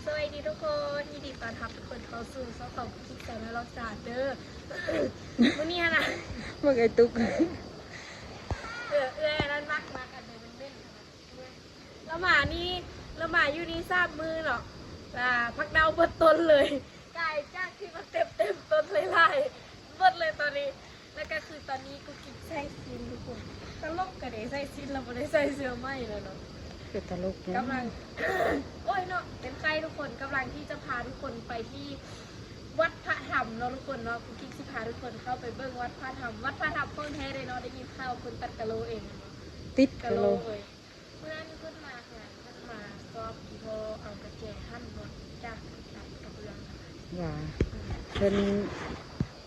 สวัสดีทุกคนยินดีต้อนรับทุกคนเข้าสู่ช่องของคิดแต่ละรสชาติเด้อวันนี้นะ มึงไอ้ตุ๊กนั่นมากกันเลยมันเล่นแล้วหมานี่แล้วหมาอยู่นี่ทราบมือหรอกพักเดาเบิดต้นเลยกายจากที่มันเต็มต้นเลยไล่เบิดเลยตอนนี้แล้วก็คือตอนนี้กูกินไส้ซินทุกคนตลกกันเลยไส้ซินเราไม่ได้ใส่เสื้อไหมเลยเนาะเป็นตลกนะกำลัง โอ้ยเนาะเป็นใครทุกคนกำลังที่จะพาทุกคนไปที่วัดพระธรรมเนาะทุกคนเนาะกูกิ๊กสิพาทุกคนเข้าไปเบิ้งวัดพระธรรมคนแท้เลยเนาะได้ยินข่าวคนตัดกะโลเองติดกะกะโลโลเลยเมื่อนั้นขึ้นมาค่ะขึ้นมาก็พอเอากระแจหั่นรถจากตัดกระเบื้องว่าเพิ่น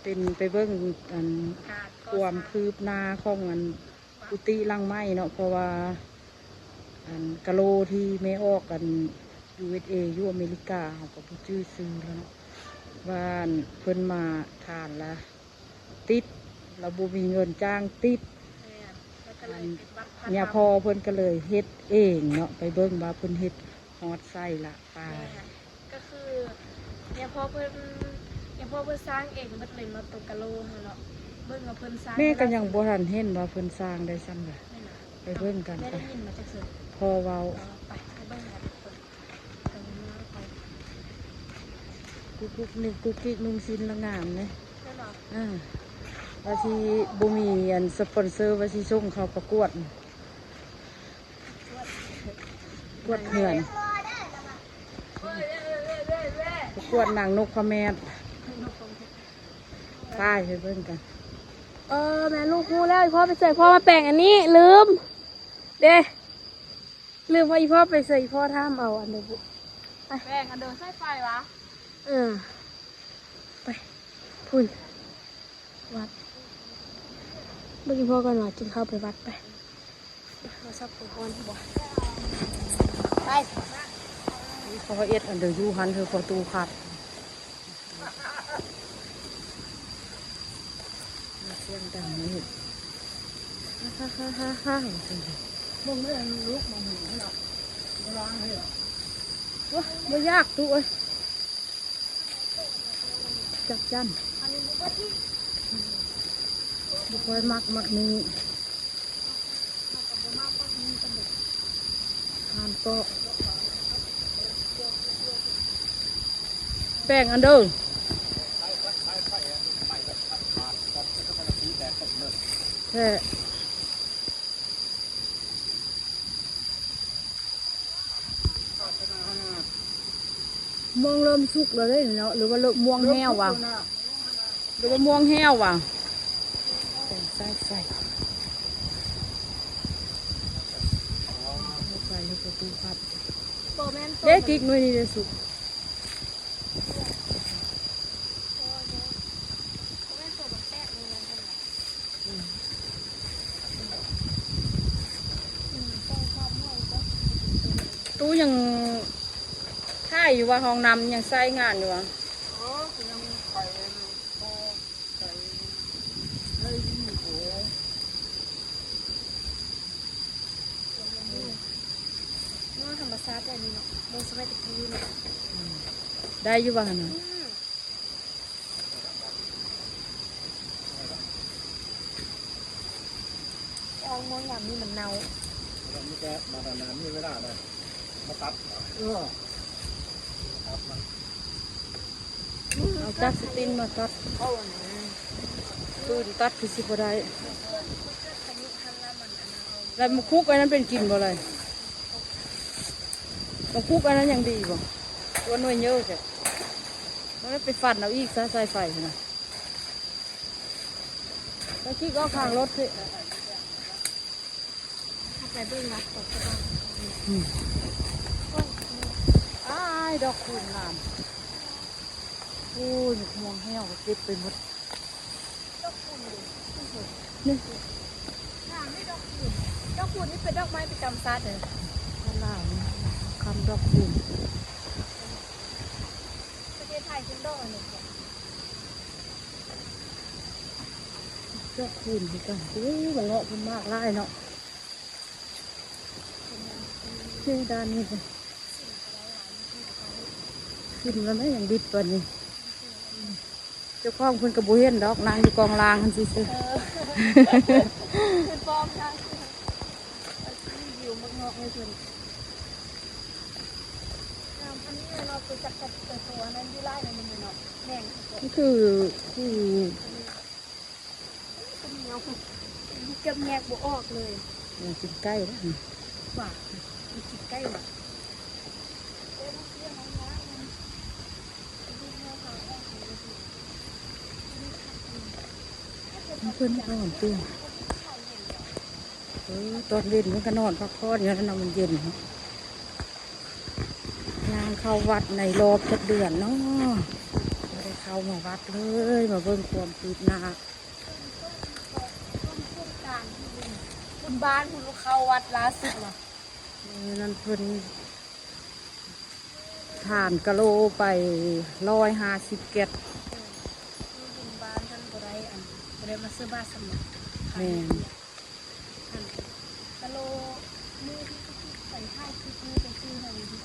เป็นไปเบิ่งอันความคืบหน้าของอันกุฏิลังไม้เนาะเพราะว่าอันกะโลที่ไม่ออกกัน USA อยู่อเมริกาเขาก็บ่ชื่อซื้อแล้วเนาะว่าเพิ่นมาทานละติดเราบ่มีเงินจ้างติดเนี่ยพอเพิ่นก็เลยเฮ็ดเองเนาะไปเบิ่งว่าเพิ่นเฮ็ดฮอดไส้ละปลาก็คือเนี่ยพอเพิ่นสร้างเองมันเลยมาตกกะโลเนาะเบิ่งว่าเพิ่นสร้างแม่ก็ยังบ่ทันเห็นว่าเพิ่นสร้างได้ซ้ำล่ะไปเบิ่งกันไปพอเว้าไปเบิ่งกันกุ๊กนึงกุ๊กกิ๊กนุ่งสินละงามเลยว่าสิบ่มีอันสปอนเซอร์ว่าสิส่งเขาประกวดเหือนประกวดนางนกพแมดป้ายไปเบิ่งกันแม่ลูกพูดแล้วพ่อไปใส่พ่อมาแปลงอันนี้ลืมว่าอีพ่อไปใส่พ่อท่ามเอาอันเดียวแปลงอันเดิมใส่ไฟวะไปพุ่นวัดเมื่อกี้พ่อก็หน่อยจึงเข้าไปวัดไปเราชอบไปก่อนบ่ไปเขาเอ็ดอันเดอร์ยูฮันคือประตูขาดเสียงดังนี่ฮ่ามองไม่ได้ลุกมองเห็นหรอกร้างเลยว้าไม่ยากตู้เอ้ยจับจันบุคคลมักนี้ทานก็แป้งอันเดิมแค่ม่วงเริ่มสุกแล้วได้เนาะหรือว่าเริ่มม่วงแห้วว่ะใส่ในประตูครับเด็กกิ๊กหน่วยนี่เลยสุกตู้ยังค่ายอยู่ว่าห้องน้ำยังใช้งานอยู่วะธรรมชาติอันนี้เนาะโมสมัยตะกี้เนาะได้อยู่บ้างนะเอามองอย่างนี้มันเน่านี่แกมาแต่น้ำนี่ไม่ได้เลยมาตัดเอาจักสตินมาตัดตู้ตัดคือสิบได้แล้วมาคุกอันนั้นเป็นกินบ่เลยมาคุกอันนั้นยังดีบ่ตัวหน่วยเยอะจ้ะแล้วไปฟันเอาอีกซะใส่ไฟนะแล้วคิดก็ข้างรถสิใส่เบื้องรัดตกกระบะดอกคูณงามโอ้ยมองแห้วเก็บไปหมดนี่ไม่ดอกคูณนี่เป็นดอกไม้ประจำชาติเลยข้างล่างคำดอกคูณประเทศไทยเป็นดอกอะไรเนี่ยดอกคูณดีกันโอ้ยมันเลาะมันมากไล่เนาะด้านนี้เลย ขึ้นแล้วนะยังบิดตัวนี้เจ้าของเพิ่นกระบุเห็นดอกนางอยู่กองลางคันสิซื้อ คือปลอมทางอยู่มักงอกในส่วนอันนี้เราไปจับตัวนั้นอยู่ไล่นั่นมันเนาะแม่ง นี่คือ เป็นเหนียวเก็บแงกบวออกเลย อย่างกินใกล้แล้ว ว่ามันคิดใกล้ว่ะ เพื่อนนอนเตี้ยตอนเย็นมันก็นอนพักผ่อนอย่างนั้นมันเย็นยางเข้าวัดในรอบจักเดือนเนาะไม่ได้เข้ามาวัดเลยมาเบิ่งความคืบหน้า คุณบ้านคุณเข้าวัดล่าสุดเหรอ นั่นเพิ่นผ่านกะโลไป150 เกต คุณบ้านท่านบ่ได้มาซื้อบ้านสมุน แม่น กะโลมือที่ใส่ผ้าชุดนี้เป็นชื่ออะไรดี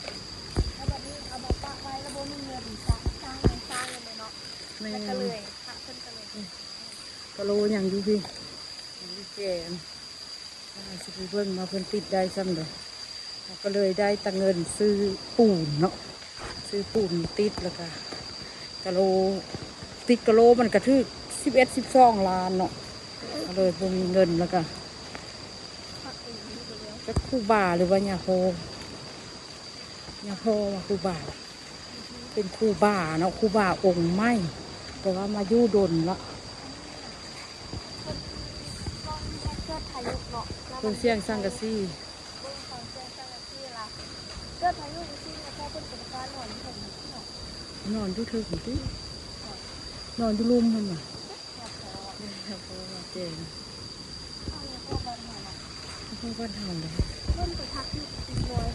แล้วแบบนี้เอามาปะไว้แล้วโบมีเงินสร้างเลยเนาะ แม่ แล้ว น ก็เลยพระเพิ่นก็เลย กะโลอย่างอยู่พี่อย่างอยู่แก่สิไปเบิ่งมาเพิ่นติดได้ซ้ำเลยก็เลยได้ตังเงินซื้อปูนเนาะซื้อปูนติดแล้วก็กะโลติดกะโลมันกระทึก11-12 ล้านเนาะก็เลยบ่มีเงินแล้วก็ พระเองนี่ไปแล้ว จะครูบาหรือว่าญาโพว่าครูบาเป็นครูบาเนาะครูบาองค์ไม่แต่ว่ามาอยู่ดนละ ลองให้เกิดพายุเนาะ เพิ่นเสียงสังกะสี เบิ่งของเสียงสังกะสีล่ะเกิดพายุจริงๆแล้วก็เป็นกิจการหน่อยที่ผมเนาะ นอนอยู่เทึกตินอนอยู่ลุมเพิ่นน่ะ อยากขอ เพราะว่าเจ๋ง เอาเนี่ยพวกบ้านหน่อยเนาะ เพราะว่าเฮาเลย เพิ่นไปทักที่ติดเลย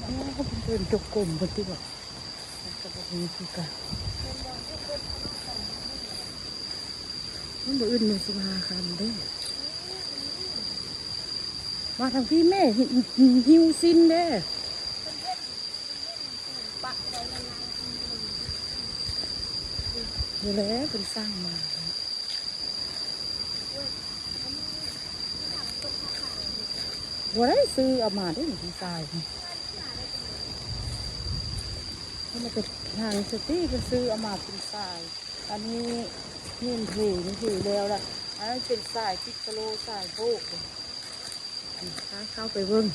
อ๋อเขาเป็นเพิ่นจกกลมเพิ่นติบ่ก็บ่มีคือกัน เพิ่นบอกที่เพิ่นทำกัน มันบ่อื่นมือสิมาคันเด้มาทางพี่แม่หิวซินเด้ ปะไว้นาน เดี๋ยวแหล้วเพิ่นสร้างมาบ่ได้ซื้อเอามาได้ของทรายนี่มันเป็นทางสตี้เป็นซื้อเอามาเป็นทรายอันนี้นี่ถือแล้วล่ะอันนั้นเป็นทรายพิกโลทรายโบกอันนี้เข้าไปเบิ่ง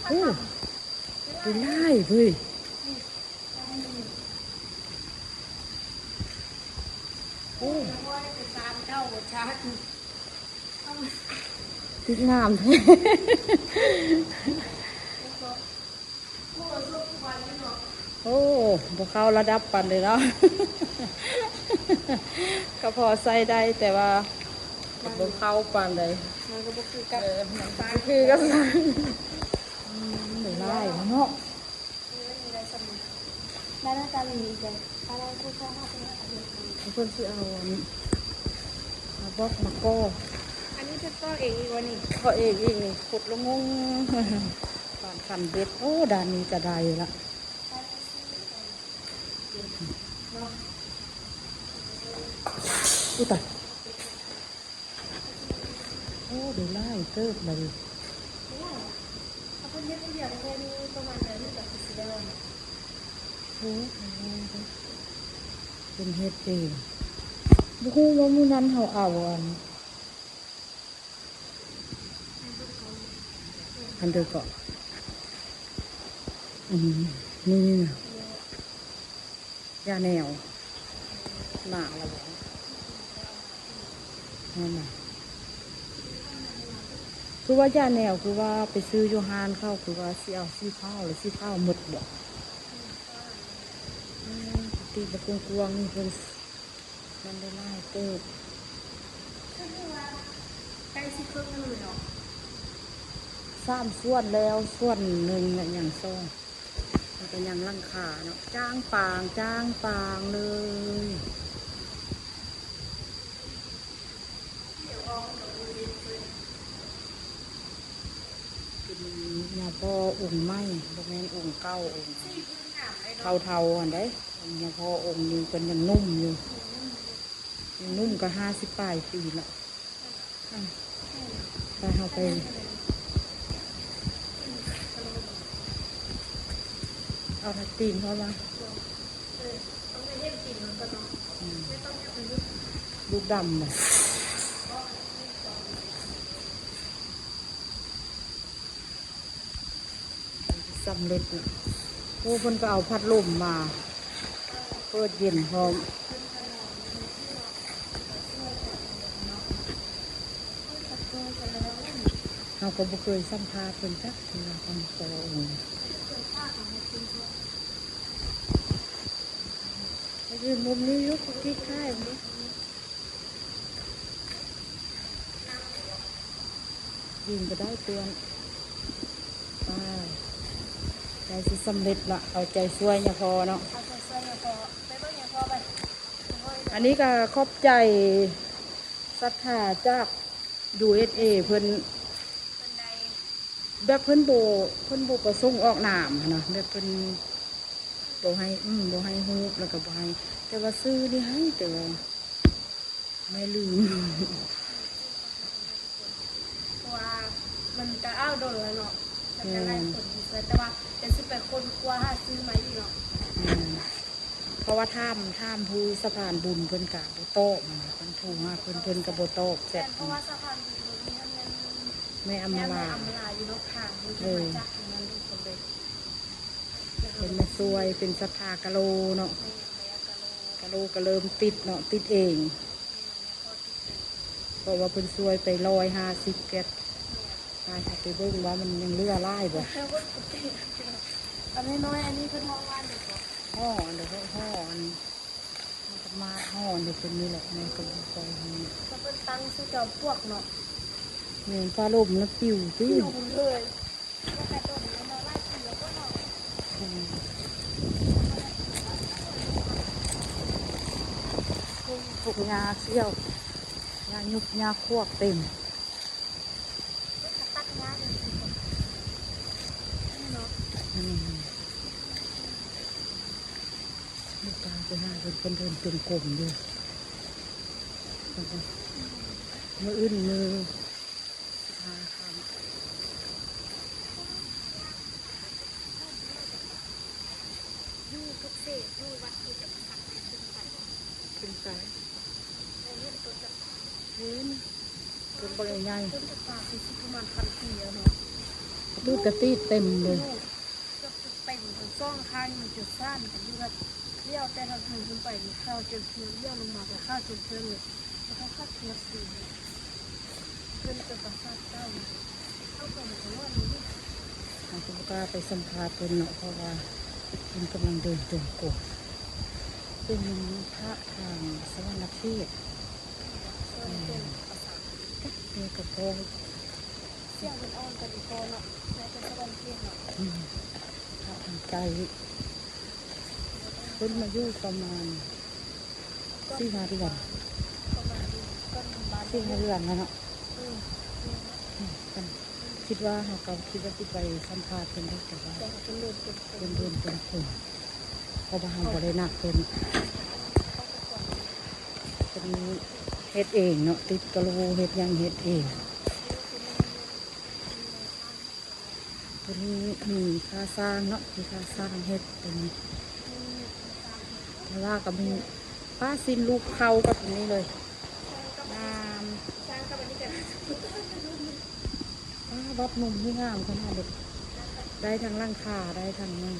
โอ้เป็นไล่เว้ยโอ้ ๆ3เท่าบ่ชัด ติดงามแท้โอ้บ่เข้าระดับปันเลยเนาะ ก็พอใส่ได้แต่ว่าบ่เข้าปันเลย มันก็บ่คือกับ คือก็สั่งไม่ได้เนาะ มีอะไรสมุนแล้วน่าจะมีใจอะไรกูชอบเป็นอะไร เพิ่นสิเอาอันนี้มาบอกมาก็ อันนี้เธอก็เองอีกวันนี้ ก็เองนี่ขุดลงงง ผ่านคันเบ็ดโอ้ด้านนี้ก็ได้ละอุ้ยตายโอ้เดี๋ยวไล่เติบเลย เขาเป็นเม็ดเดียวแค่นี้ประมาณนั้นแบบสีแดง โอ้เป็นเฮ็ดเองบุ้งว่ามื้อนั้นเขาเอาอันเดียวก่อนนี่นะยาแนวหนาแล้วนั่นน่ะคือว่ายาแนวคือว่าไปซื้อโยฮานเข้าคือว่าสิเอาซีข้าวหรือซีข้าวหมดบ่ตีตะกวงกวงนี่เพิ่นมันได้ไล่เติบ ใกล้สิครึ่งเลยเนาะ 3 ส่วนแล้วส่วนหนึ่งเนี่ยอย่างซ่องมันเป็นอย่างลังขาเนาะจ้างปางเลย ยาพ่อองค์ไม้บ่แม่นองค์เก้าองค์เทาๆอันใดยาพ่อองค์นี้เป็นยังนุ่มอยู่ยังนุ่มก็50ปลายปีละไปเอาไปเอาทัดตีนเขาละลูกดำเลยสำเร็จนะโอ้เพิ่นก็เอาพัดลมมาเปิดเย็นพร้อมเราก็บ่เคยสัมภาษณ์เพิ่นจักเวลาทำโตไปยืนมุมนี้ยกที่ค่ายมั้ยยิงก็ได้เตือนใจสิสำเร็จละเอาใจช่วยอย่าพอเนาะเอาใจช่วยอย่าพอไปเบิ่งอย่าพอไปอันนี้ก็ขอบใจศรัทธาจาก USA เพิ่นแบบเพิ่นโบประสงค์ออกนามนะแบบเพิ่นบ่ให้ฮู้แล้วก็บ่ให้แต่ว่าซื้อนี่ให้แต่ว่าไม่ลืมเพราะว่ามันก็อ้าวโดนแล้วเนาะมันจะไล่ผลดีเกินแต่ว่าจะซื้อไปคนกลัวหาซื้อไหมอีกเนาะเพราะว่าท่ามผู้สะพานบุญเพิ่นกะบ่โตะมาเพิ่นถูกมาเพิ่นกะบ่โตะเสร็จเพราะว่าสะพานบุญนี้มันแม่อำมาอยู่นอกทางมันจะมาจากทางนั้นทุกคนเลยเป็นมาซวยเป็นศรัทธากะโลเนาะกะโลก็เริ่มติดเนาะติดเองเพราะว่าเพิ่นซวยไป150แก๊สตายไปเบิ่งว่ามันยังเหลือหลายบ่อันน้อยอันนี้คือท้องว่านเด็กห่อเดี๋ยวห่ออันมาห่อเดี๋ยวเป็นนี่แหละในกระบอกไฟนี้ก็เป็นตั้งซื้อกับพวกเนาะเงินฟ้าลมนะปิวที่ปิวเลยก็กระโดดแล้วมาไล่ปิวแล้วก็เนาะถูกยาเชี่ยว ยายุบยาควบเต็มตัดยาเลยเนาะลูกตาไปหาเป็นเดินจงกรมอยู่มืออื่นมือพาคำยูทุกเศษยูวัดที่จะมาสักในขึ้นไปเห็นตัวจะเห็นเป็นบริใหญ่ต้นตะปาที่ประมาณ1,000 ปีแล้วเนาะตู้กระตี้เต็มเลยก็เต็มเป็นซ่องข้างมันจุดสั้นกันที่ว่าเลี้ยวแต่ทางขึ้นไปมีข้าวจนเพื่อนเลี้ยวลงมาไปข้าวจนเพื่อนเลยแล้วก็ข้าวเทียบสีเพื่อนจะประสาทเจ้าเข้าไปในรอดนี้ทางคุณป้าไปสัมภาษณ์เป็นเนาะเพราะว่าเป็นกำลังเดินจงกรมเป็นพระทางสวรรค์เทศเด็กกับพ่อเสี่ยงเป็นอ่อนกันอีกพอเนาะแม่เป็นสวรรค์เทศเนาะพระทางใจเพิ่นมาอยู่ประมาณ4-5 เดือน4-5 เดือนแล้วเนาะคิดว่าเขาคิดว่าที่ไปสัมภาษณ์เป็นได้แต่ว่าเป็นเดือนเป็นคนเพราะว่าเขาบ่ได้นักเป็นเฮ็ดเองเนาะติดกะโหลเฮ็ดยังเฮ็ดเองตัวนี้มีค่าสร้างเนาะมีค่าสร้างเฮ็ดตัวนี้แต่ว่าก็มีป้าซินลูกเขากับตัวนี้เลยงามวัดมุมที่งามขนาดเด็กได้ทั้งร่างคาได้ทั้งนี้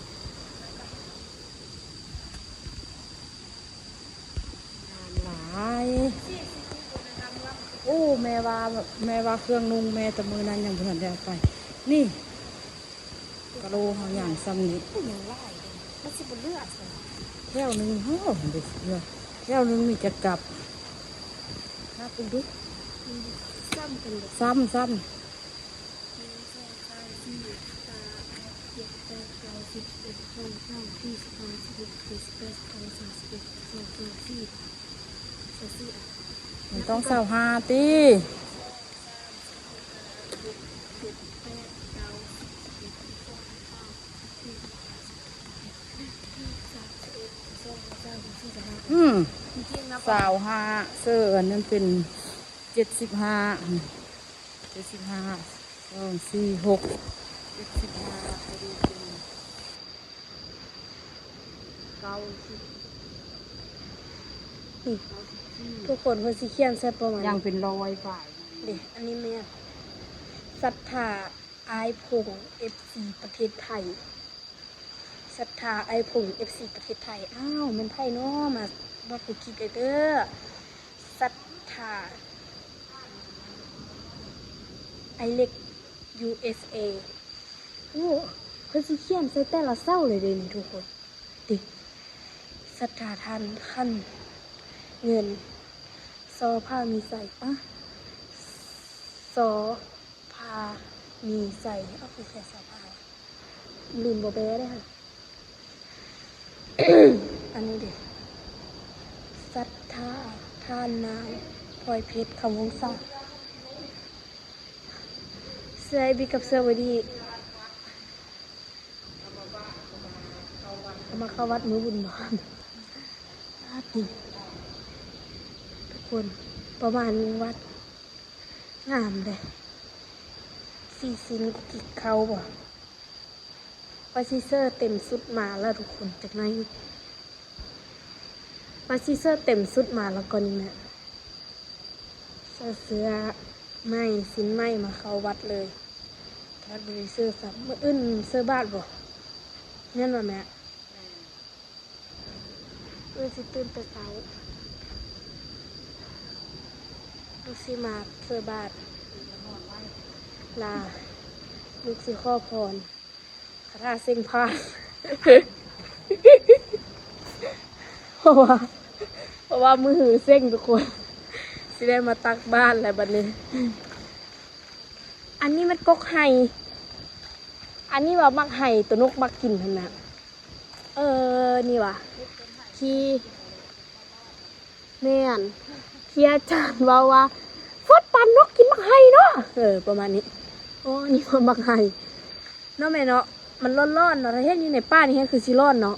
หลายโอ้แม่ว่าเครื่องนุ่งแม่แต่มือนั้นยังเพิ่นได้ไปนี่กะโหลเฮาอย่างซ้ำนี้ยังไล่มันสิบ่เลือดแก้วนึงเฮาเด็กเยอะแก้วนึงมีจะกลับถ้าเป็นดุซ้ำกันซ้ำมันต้อง25 ตี 25เสื้ออันนั้นเป็น75 2 4 6 75ไปดูเป็นนี่ทุกคนเพิ่นสิเขียนใส่ประมาณ ยังเป็นรอยฝ่าย นี่อันนี้แม่นศรัทธาอายพงษ์ FC ประเทศไทยศรัทธาอายพงษ์ FC ประเทศไทยอ้าวมันไผเนาะมาบ่กูคิดเด้อศรัทธาไอเล็ก USA โอ้เพิ่นสิเขียนใส่แต่ละเศร้าเลยเด้นี่ทุกคนดิศรัทธาทันขั้นเงินซอผ้ามีใส่อะซอผ้ามีใส่เอาไปใส่ซอผ้าลืมบ่แบ้ได้ค่ะ อันนี้เด็กศรัทธาทานน้ำพลอยเพชรคำวงศาเสื้อไอบีกับเสื้อวดีเอามาเข้าวัดมือบุญบานดีทุกคนประมาณวัดงามเลยสี่สินกิกเขาบ่ปาซิเซอร์เต็มสุดมาแล้วทุกคนจากนั้นปาซิเซอร์เต็มสุดมาแล้วก็นี่นะเสื้อไม้สินไม้มาเข้าวัดเลยวัดบริเซอร์สับเมื่ออื่นเสื้อบาทบ่นั่นว่าแม่สิตื่นแต่เช้าลูกสิมาเสื้อบาทลาลูกสิข้อพรคาถาเส้นพาน เพราะว่ามือหือเส้นทุกคนสิได้มาตักบ้านแล้วบัดนี้ อันนี้มันกกไห่อันนี้ว่ามักไห่ตัวนกมักกินขนาดนี่ว่ะที่แม่นที่อาจารย์ว่าฟดปันนกกินมักไห่เนาะประมาณนี้โอ้นี่ว่ามักไห่เนาะแม่เนาะมันร้อนๆเนาะถ้าเห็นอยู่ในป้านี่คือสิร้อนเนาะ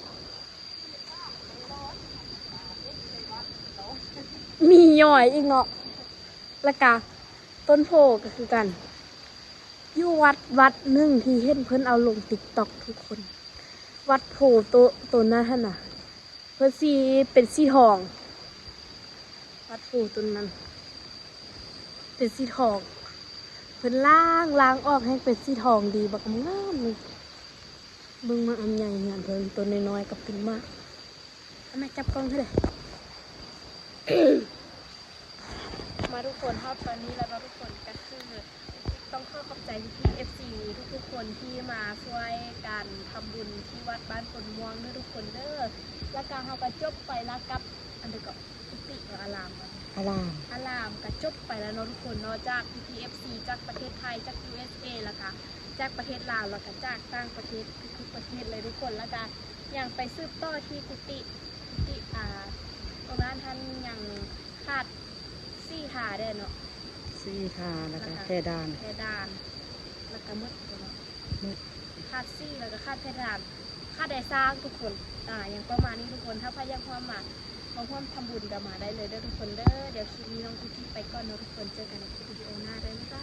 มีย่อยอีกเนาะแล้วก็ต้นโพก็คือกันอยู่วัดหนึ่งที่เห็นเพิ่นเอาลงTikTokทุกคนวัดโพตัวนั้นท่านน่ะเพิ่นสีเป็นสีทองวัดโพตัวนั้นเป็นสีทองเพิ่นล้างออกให้เป็นสีทองดีบักงามเลยเบิ่งมาอันใหญ่งานเพิ่นตัวน้อยๆกับเป็นมากเอามาจับกล้องให้เลย มาทุกคนครับตอนนี้แล้วก็ทุกคนก็คือต้องขอบใจพี่FC ทุกคนที่มาช่วยกันทำบุญที่วัดบ้านปนม่วงด้วยทุกคนเด้อแล้วก็เขาก็จบไปแล้วกับอันเดียวกับกุฏิหรืออารามอารามก็จบไปแล้วเนาะทุกคนเนาะจากพี่ FC จากประเทศไทยจาก USA แล้วก็จากประเทศลาวแล้วก็จากต่างประเทศทุกประเทศเลยทุกคนแล้วก็ยังไปสืบต่อที่กุฏิตรงนั้นท่านยังขาดซี่หาได้เนาะซี่ค่ะแล้วก็เพดานแล้วก็มืดเนาะขาดซี่แล้วก็ขาดเพดานขาดได้สร้างทุกคนอย่างประมาณนี้ทุกคนถ้าพยายามความมาร่วมทำบุญกันมาได้เลยเด้อทุกคนเด้อเดี๋ยวคลิปนี้น้องคุกกี้ไปก่อนเนาะทุกคนเจอกันในคลิปวิดีโอหน้าได้ไหมคะ